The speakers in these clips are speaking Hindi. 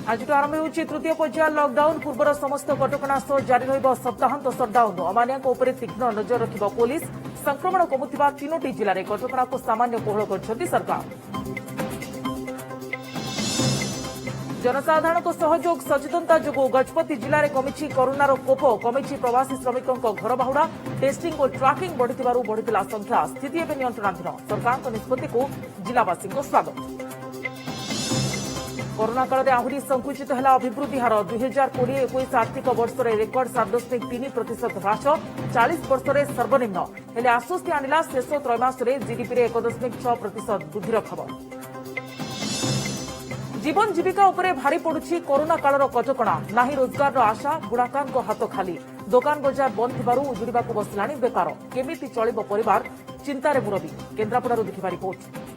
आज आरंभ होउछि तृतीय पर्याय लॉकडाउन पूर्वर समस्त कटकणा सह जारी रहिब सप्ताहांत शटडाउन अमानिया उपर तीक्ष्ण नजर रखिब पुलिस संक्रमण कमुथिबा तीनोटी जिले में कटकणा को सामान्य कोहल करछन्ति सरकार जनसाधारण सहयोग सचेतनता जो गजपति जिले में कमिछि कोरोनार कोप कमिछि प्रवासी श्रमिकों घर बाहुड़ा टेस्टिंग और ट्राकिंग बढ़िला संख्या स्थिति एवं नियंत्रणाधीन सरकार निष्पत्ति को जिलावासी स्वागत कोरोना काल में आहरी संकुचित है अभिवृद्धि हार 2020-21 आर्थिक वर्ष में रेकर्ड 7.3% ह्रास 40 वर्ष में सर्वनिम्न हेले आश्वस्ति आणिला शेष त्रैमास में जीडीपी में 1.6% वृद्धि खबर जीवन जीविका उपरे भारी पड़ुछि कोरोना कालर कटकणा नाही रोजगार आशा बुढ़ाकांको हाथ खाली दुकान बजार बंद थिबारु उजुड़िबाकु बसिलाणी बेपार केमिति चलिबो परिवार चिंतारे मुरबी केन्द्रापड़ारू देखिबा रिपोर्ट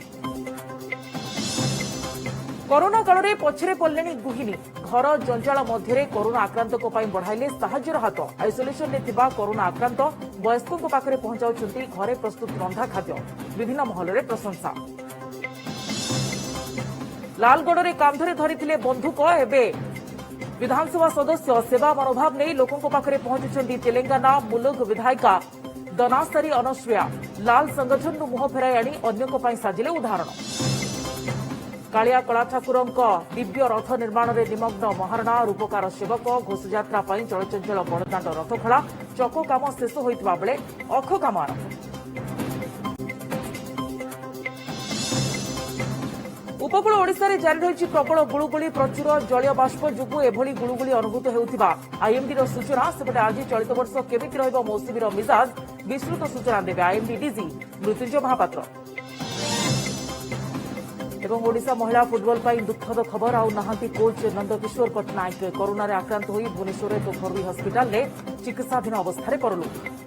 कोरोना काल में पछरे पड़े गृहिणी घर जंजाल मध्य कोरोना आक्रांत बढ़ाइले साहाय्यर हाथ आइसोलेशन में थिबा कोरोना आक्रांत वयस्कों पाखरे पहुंचाउछन्ति घरे प्रस्तुत रंधा खाद्य विभिन्न महल में प्रशंसा लालगढ़ में कांधरे धरी बंधुक एवं विधानसभा सदस्य सेवा मनोभाव नहीं लोकों पाखरे पहुंचुछन्ति तेलंगाना मुलुग विधायिका दनासरी अनसुया लाल संगठन मुह फेराई आनी अन्यों पर साजिले उदाहरण कालिया कला ठाकुर दिव्य रथ निर्माण में निमग्न महारणा रूपकार सेवक घोषयात्रा चलचंचल बड़दाण्ड रथखड़ा चक काम शेष होता बेले अख काम आरंभ उपकूल ओडिशा रे जारी रही प्रबल गुळुगुळी प्रचुर जलीय बाष्प जोगु एभली गुळुगुळी अनुभूत हेउथिबा आईएमडी रो सूचना सेपटे आज चलित वर्ष केमिति रहइबो मौसुमीर मिजाज विस्तृत सूचना देबे आईएमडी डीजी मृत्युंजय महापात्र एवं ओडिशा महिला फुटबॉल पर दुखद खबर आउ नहांती कोच नंदकिशोर पट्टनायक कोरोना रे आक्रांत होई भुवनेश्वर एक घरोई हस्पिटाल में चिकित्साधीन अवस्था परलोक